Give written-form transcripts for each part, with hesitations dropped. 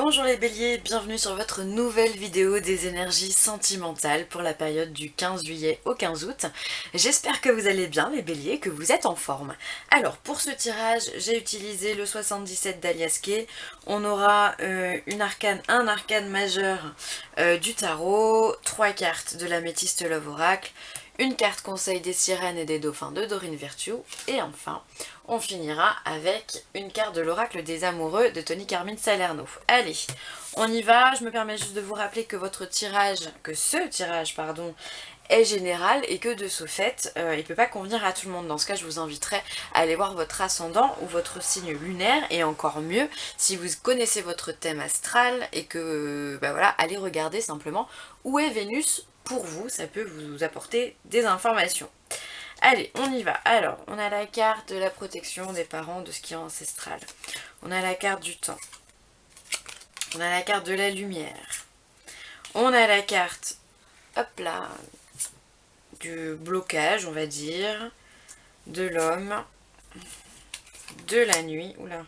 Bonjour les béliers, bienvenue sur votre nouvelle vidéo des énergies sentimentales pour la période du 15 juillet au 15 août. J'espère que vous allez bien les béliers, que vous êtes en forme. Alors pour ce tirage, j'ai utilisé le 77 d'Alias Kay. On aura un arcane majeur du tarot, 3 cartes de l'améthyste Love Oracle, une carte conseil des sirènes et des dauphins de Dorine Virtue, et enfin, on finira avec une carte de l'oracle des amoureux de Tony Carmine Salerno. Allez, on y va. Je me permets juste de vous rappeler que ce tirage, est général et que de ce fait, il ne peut pas convenir à tout le monde. Dans ce cas, je vous inviterai à aller voir votre ascendant ou votre signe lunaire, et encore mieux, si vous connaissez votre thème astral et que, voilà, allez regarder simplement où est Vénus pour vous, ça peut vous apporter des informations. Allez, on y va. Alors, on a la carte de la protection des parents, de ce qui est ancestral. On a la carte du temps. On a la carte de la lumière. On a la carte, hop là, du blocage, on va dire, de l'homme, de la nuit, oula.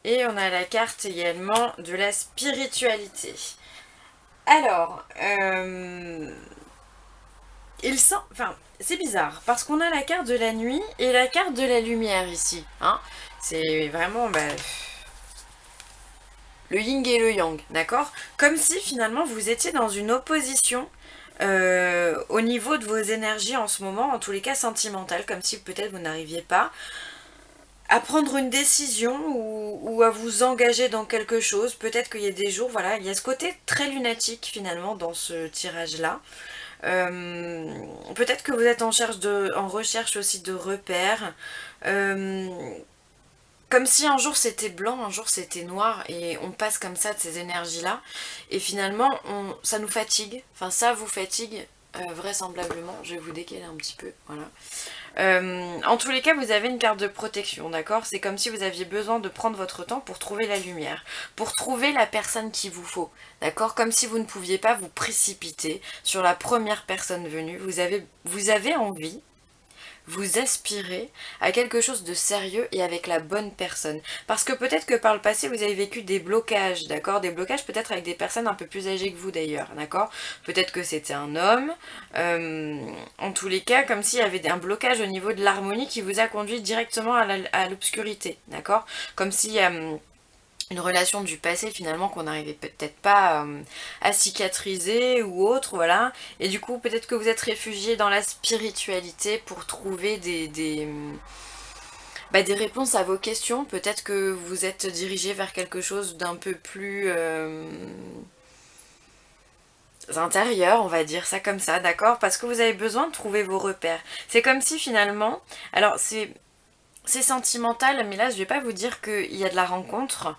Et on a la carte également de la spiritualité. Alors, c'est bizarre, parce qu'on a la carte de la nuit et la carte de la lumière ici. Hein, c'est vraiment le yin et le yang, d'accord? Comme si finalement vous étiez dans une opposition au niveau de vos énergies en ce moment, en tous les cas sentimentales, comme si peut-être vous n'arriviez pas à prendre une décision ou à vous engager dans quelque chose. Peut-être qu'il y a des jours, voilà, il y a ce côté très lunatique finalement dans ce tirage-là. Peut-être que vous êtes en recherche aussi de repères. Comme si un jour c'était blanc, un jour c'était noir, et on passe comme ça de ces énergies-là. Et finalement, ça nous fatigue. Enfin, ça vous fatigue vraisemblablement. Je vais vous décaler un petit peu, voilà. En tous les cas, vous avez une carte de protection, d'accord? C'est comme si vous aviez besoin de prendre votre temps pour trouver la lumière, pour trouver la personne qu'il vous faut, d'accord? Comme si vous ne pouviez pas vous précipiter sur la première personne venue. Vous avez envie, vous aspirez à quelque chose de sérieux et avec la bonne personne. Parce que peut-être que par le passé, vous avez vécu des blocages, d'accord? Des blocages peut-être avec des personnes un peu plus âgées que vous d'ailleurs, d'accord? Peut-être que c'était un homme. En tous les cas, comme s'il y avait un blocage au niveau de l'harmonie qui vous a conduit directement à l'obscurité, d'accord? Comme si une relation du passé finalement qu'on n'arrivait peut-être pas à cicatriser ou autre, voilà. Et du coup, peut-être que vous êtes réfugié dans la spiritualité pour trouver des réponses à vos questions. Peut-être que vous êtes dirigé vers quelque chose d'un peu plus intérieur, on va dire ça comme ça, d'accord? Parce que vous avez besoin de trouver vos repères. C'est comme si finalement, alors c'est sentimental, mais là je vais pas vous dire qu'il y a de la rencontre,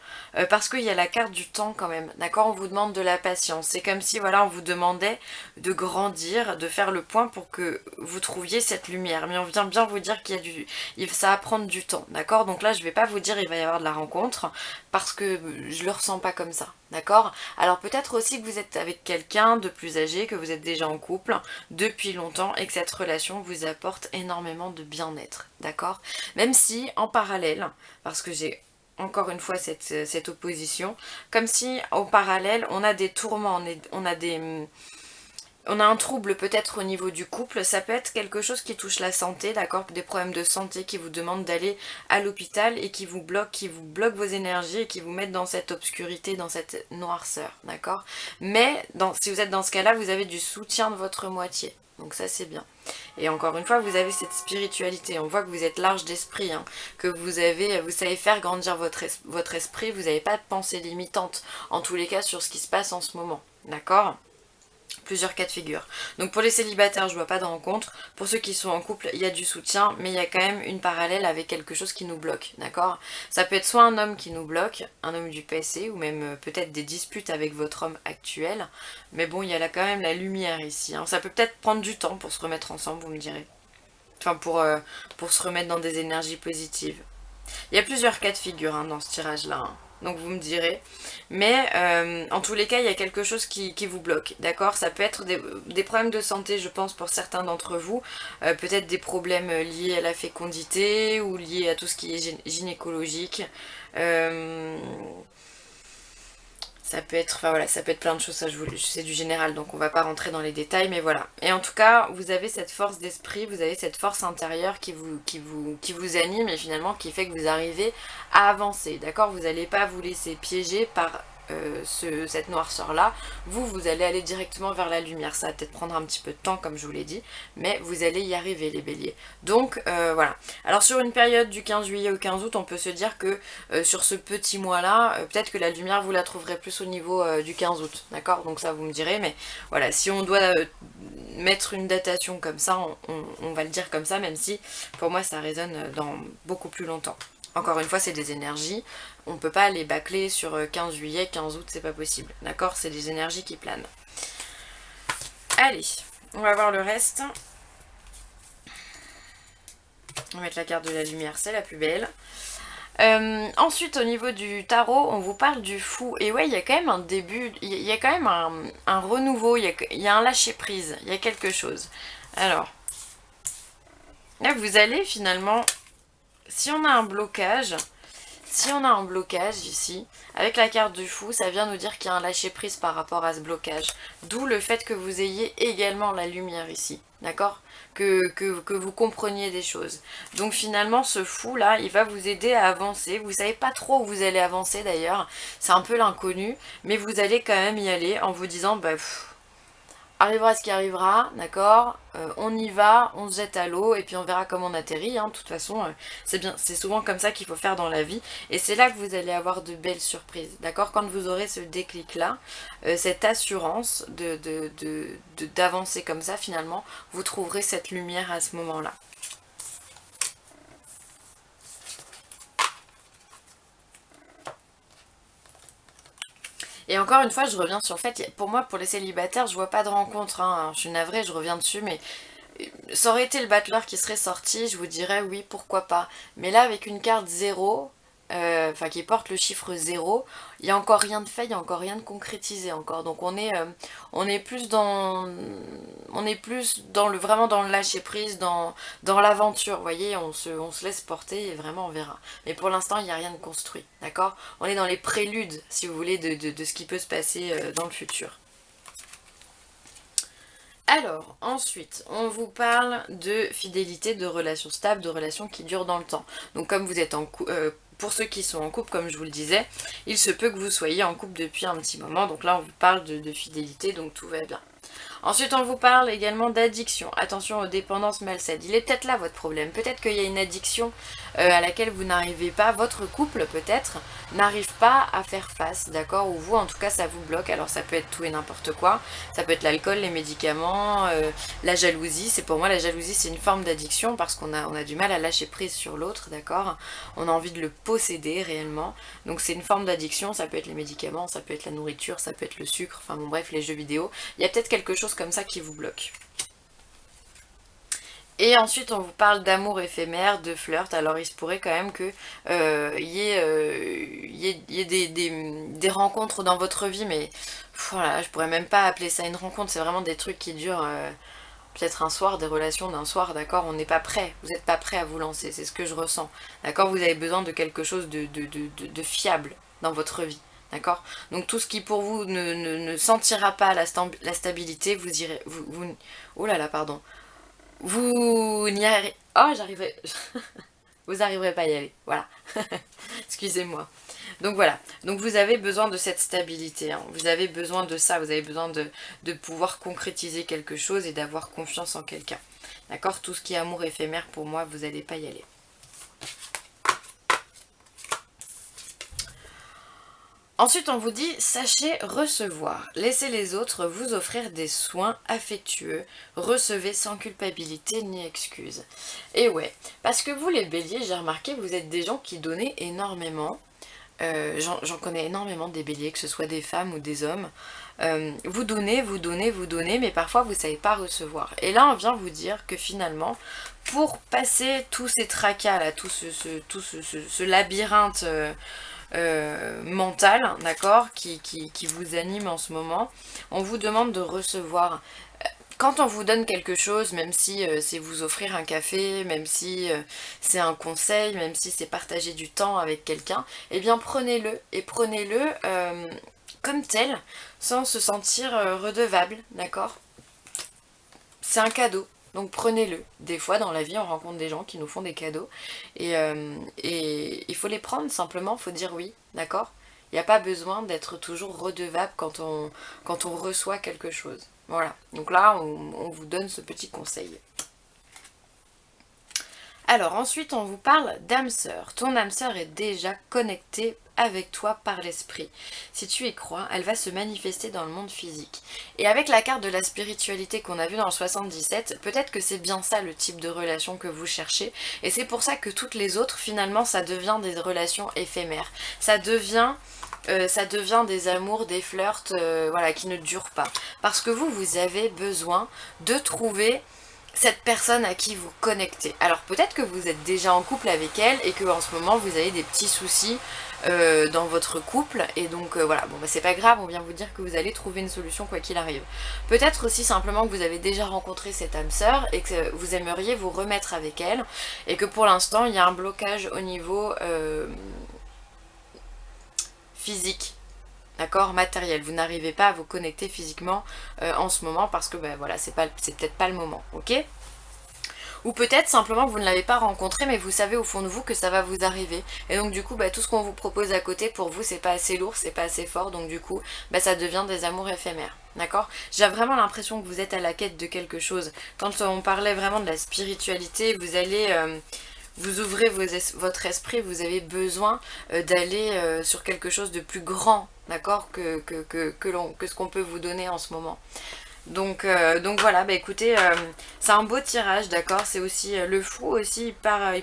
parce qu'il y a la carte du temps quand même, d'accord? On vous demande de la patience. C'est comme si, voilà, on vous demandait de grandir, de faire le point pour que vous trouviez cette lumière. Mais on vient bien vous dire ça va prendre du temps, d'accord? Donc là je vais pas vous dire il va y avoir de la rencontre, parce que je le ressens pas comme ça, d'accord? Alors peut-être aussi que vous êtes avec quelqu'un de plus âgé, que vous êtes déjà en couple depuis longtemps, et que cette relation vous apporte énormément de bien-être, d'accord? Même si en parallèle, parce que j'ai encore une fois cette opposition, comme si en parallèle on a des tourments, on a un trouble peut-être au niveau du couple. Ça peut être quelque chose qui touche la santé, d'accord? Des problèmes de santé qui vous demandent d'aller à l'hôpital et qui vous bloquent vos énergies et qui vous mettent dans cette obscurité, dans cette noirceur, d'accord? Mais si vous êtes dans ce cas-là, vous avez du soutien de votre moitié. Donc ça c'est bien. Et encore une fois, vous avez cette spiritualité. On voit que vous êtes large d'esprit, hein, que vous savez faire grandir votre esprit. Vous n'avez pas de pensée limitante, en tous les cas, sur ce qui se passe en ce moment. D'accord? Plusieurs cas de figure. Donc pour les célibataires, je vois pas de rencontre. Pour ceux qui sont en couple, il y a du soutien, mais il y a quand même une parallèle avec quelque chose qui nous bloque, d'accord? Ça peut être soit un homme qui nous bloque, un homme du passé, ou même peut-être des disputes avec votre homme actuel. Mais bon, il y a là quand même la lumière ici, hein. Ça peut peut-être prendre du temps pour se remettre ensemble, vous me direz. Enfin, pour se remettre dans des énergies positives. Il y a plusieurs cas de figure, hein, dans ce tirage-là, hein. Donc vous me direz. Mais en tous les cas, il y a quelque chose qui vous bloque, d'accord? Ça peut être des problèmes de santé, je pense, pour certains d'entre vous. Peut-être des problèmes liés à la fécondité ou liés à tout ce qui est gynécologique. Ça peut être, enfin voilà, ça peut être plein de choses, ça c'est du général, donc on va pas rentrer dans les détails, mais voilà. Et en tout cas, vous avez cette force d'esprit, vous avez cette force intérieure qui vous anime et finalement qui fait que vous arrivez à avancer, d'accord? Vous n'allez pas vous laisser piéger par cette noirceur-là. Vous allez aller directement vers la lumière. Ça va peut-être prendre un petit peu de temps, comme je vous l'ai dit, mais vous allez y arriver, les béliers. Donc, voilà. Alors, sur une période du 15 juillet au 15 août, on peut se dire que sur ce petit mois-là, peut-être que la lumière, vous la trouverez plus au niveau du 15 août, d'accord? Donc ça, vous me direz, mais voilà, si on doit mettre une datation comme ça, on va le dire comme ça, même si, pour moi, ça résonne dans beaucoup plus longtemps. Encore une fois, c'est des énergies. On ne peut pas les bâcler sur 15 juillet, 15 août, c'est pas possible. D'accord? C'est des énergies qui planent. Allez, on va voir le reste. On va mettre la carte de la lumière, c'est la plus belle. Ensuite, au niveau du tarot, on vous parle du fou. Et ouais, il y a quand même un début, il y a quand même un renouveau, il y a un lâcher-prise, il y a quelque chose. Alors, là, vous allez finalement... Si on a un blocage ici, avec la carte du fou, ça vient nous dire qu'il y a un lâcher prise par rapport à ce blocage. D'où le fait que vous ayez également la lumière ici, d'accord, que vous compreniez des choses. Donc finalement, ce fou là, il va vous aider à avancer. Vous savez pas trop où vous allez avancer d'ailleurs, c'est un peu l'inconnu, mais vous allez quand même y aller en vous disant, bah... arrivera ce qui arrivera, d'accord, on y va, on se jette à l'eau et puis on verra comment on atterrit, hein. De toute façon, c'est bien, c'est souvent comme ça qu'il faut faire dans la vie, et c'est là que vous allez avoir de belles surprises, d'accord, quand vous aurez ce déclic-là, cette assurance d'avancer comme ça, finalement, vous trouverez cette lumière à ce moment-là. Et encore une fois, je reviens sur le fait, pour moi, pour les célibataires, je vois pas de rencontre, hein. Je suis navrée, je reviens dessus, mais ça aurait été le battleur qui serait sorti, je vous dirais oui, pourquoi pas. Mais là, avec une carte 0, enfin qui porte le chiffre 0, il n'y a encore rien de fait, il n'y a encore rien de concrétisé encore. Donc on est plus dans vraiment dans le lâcher prise, dans l'aventure, vous voyez, on se laisse porter et vraiment on verra. Mais pour l'instant, il n'y a rien de construit, d'accord? On est dans les préludes, si vous voulez, de ce qui peut se passer dans le futur. Alors, ensuite, on vous parle de fidélité, de relations stables, de relations qui durent dans le temps. Donc comme vous êtes en couple, pour ceux qui sont en couple, comme je vous le disais, il se peut que vous soyez en couple depuis un petit moment. Donc là, on vous parle de fidélité, donc tout va bien. Ensuite, on vous parle également d'addiction. Attention aux dépendances malsaines. Il est peut-être là votre problème. Peut-être qu'il y a une addiction à laquelle vous n'arrivez pas. Votre couple, peut-être, n'arrive pas à faire face, d'accord? Ou vous, en tout cas, ça vous bloque. Alors, ça peut être tout et n'importe quoi. Ça peut être l'alcool, les médicaments, la jalousie. C'est pour moi, la jalousie, c'est une forme d'addiction parce qu'on a du mal à lâcher prise sur l'autre, d'accord? On a envie de le posséder réellement. Donc, c'est une forme d'addiction. Ça peut être les médicaments, ça peut être la nourriture, ça peut être le sucre. Enfin, bon, bref, les jeux vidéo. Il y a peut-être quelque chose comme ça qui vous bloque. Et ensuite on vous parle d'amour éphémère, de flirt, alors il se pourrait quand même que y ait des rencontres dans votre vie, mais voilà, je pourrais même pas appeler ça une rencontre, c'est vraiment des trucs qui durent peut-être un soir, des relations d'un soir, d'accord, on n'est pas prêt, vous n'êtes pas prêt à vous lancer, c'est ce que je ressens, d'accord, vous avez besoin de quelque chose de fiable dans votre vie. D'accord? Donc tout ce qui pour vous ne sentira pas la stabilité, vous irez... oh là là, pardon. Vous n'y arriverez... Oh, j'arriverai... vous n'arriverez pas à y aller. Voilà. Excusez-moi. Donc voilà. Donc vous avez besoin de cette stabilité. Hein. Vous avez besoin de ça. Vous avez besoin de pouvoir concrétiser quelque chose et d'avoir confiance en quelqu'un. D'accord? Tout ce qui est amour éphémère, pour moi, vous n'allez pas y aller. Ensuite, on vous dit, sachez recevoir. Laissez les autres vous offrir des soins affectueux. Recevez sans culpabilité ni excuse. Et ouais, parce que vous les béliers, j'ai remarqué, vous êtes des gens qui donnez énormément. J'en connais énormément des béliers, que ce soit des femmes ou des hommes. Vous donnez, vous donnez, vous donnez, mais parfois vous ne savez pas recevoir. Et là, on vient vous dire que finalement, pour passer tous ces tracas là, tout ce labyrinthe... mental, d'accord, qui vous anime en ce moment, on vous demande de recevoir. Quand on vous donne quelque chose, même si c'est vous offrir un café, même si c'est un conseil, même si c'est partager du temps avec quelqu'un, eh bien prenez-le, et prenez-le comme tel sans se sentir redevable, d'accord? C'est un cadeau, donc prenez-le. Des fois dans la vie on rencontre des gens qui nous font des cadeaux et il faut les prendre simplement, il faut dire oui, d'accord? Il n'y a pas besoin d'être toujours redevable quand on reçoit quelque chose. Voilà, donc là on vous donne ce petit conseil. Alors ensuite on vous parle d'âme sœur. Ton âme sœur est déjà connectée avec toi par l'esprit. Si tu y crois, elle va se manifester dans le monde physique. Et avec la carte de la spiritualité qu'on a vue dans le 77, peut-être que c'est bien ça le type de relation que vous cherchez. Et c'est pour ça que toutes les autres, finalement, ça devient des relations éphémères. Ça devient des amours, des flirts, voilà, qui ne durent pas. Parce que vous avez besoin de trouver cette personne à qui vous connectez. Alors peut-être que vous êtes déjà en couple avec elle et que en ce moment vous avez des petits soucis dans votre couple et donc voilà, bon bah c'est pas grave, on vient vous dire que vous allez trouver une solution quoi qu'il arrive. Peut-être aussi simplement que vous avez déjà rencontré cette âme sœur et que vous aimeriez vous remettre avec elle et que pour l'instant il y a un blocage au niveau physique. D'accord, matériel, vous n'arrivez pas à vous connecter physiquement en ce moment parce que ben voilà, c'est peut-être pas le moment, ok? Ou peut-être simplement que vous ne l'avez pas rencontré mais vous savez au fond de vous que ça va vous arriver. Et donc du coup bah, tout ce qu'on vous propose à côté pour vous c'est pas assez lourd, c'est pas assez fort, donc du coup bah, ça devient des amours éphémères. D'accord? J'ai vraiment l'impression que vous êtes à la quête de quelque chose. Quand on parlait vraiment de la spiritualité, vous allez... vous ouvrez votre esprit, vous avez besoin d'aller sur quelque chose de plus grand, d'accord, que ce qu'on peut vous donner en ce moment. Donc voilà, bah écoutez, c'est un beau tirage, d'accord, c'est aussi le fou aussi, il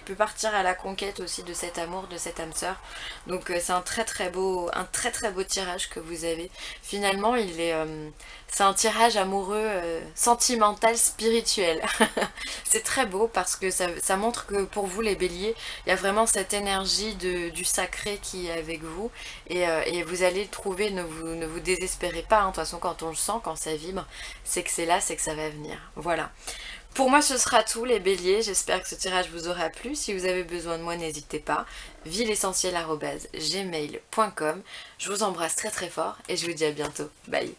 peut partir à la conquête aussi de cet amour, de cette âme sœur. Donc c'est un très beau tirage que vous avez. Finalement, c'est un tirage amoureux, sentimental, spirituel. C'est très beau parce que ça montre que pour vous les béliers, il y a vraiment cette énergie du sacré qui est avec vous et vous allez le trouver, ne vous désespérez pas, hein. De toute façon quand on le sent, quand ça vibre, c'est que c'est là, c'est que ça va venir. Voilà. Pour moi ce sera tout les béliers, j'espère que ce tirage vous aura plu. Si vous avez besoin de moi n'hésitez pas, vileessentielle@gmail.com. Je vous embrasse très fort et je vous dis à bientôt. Bye.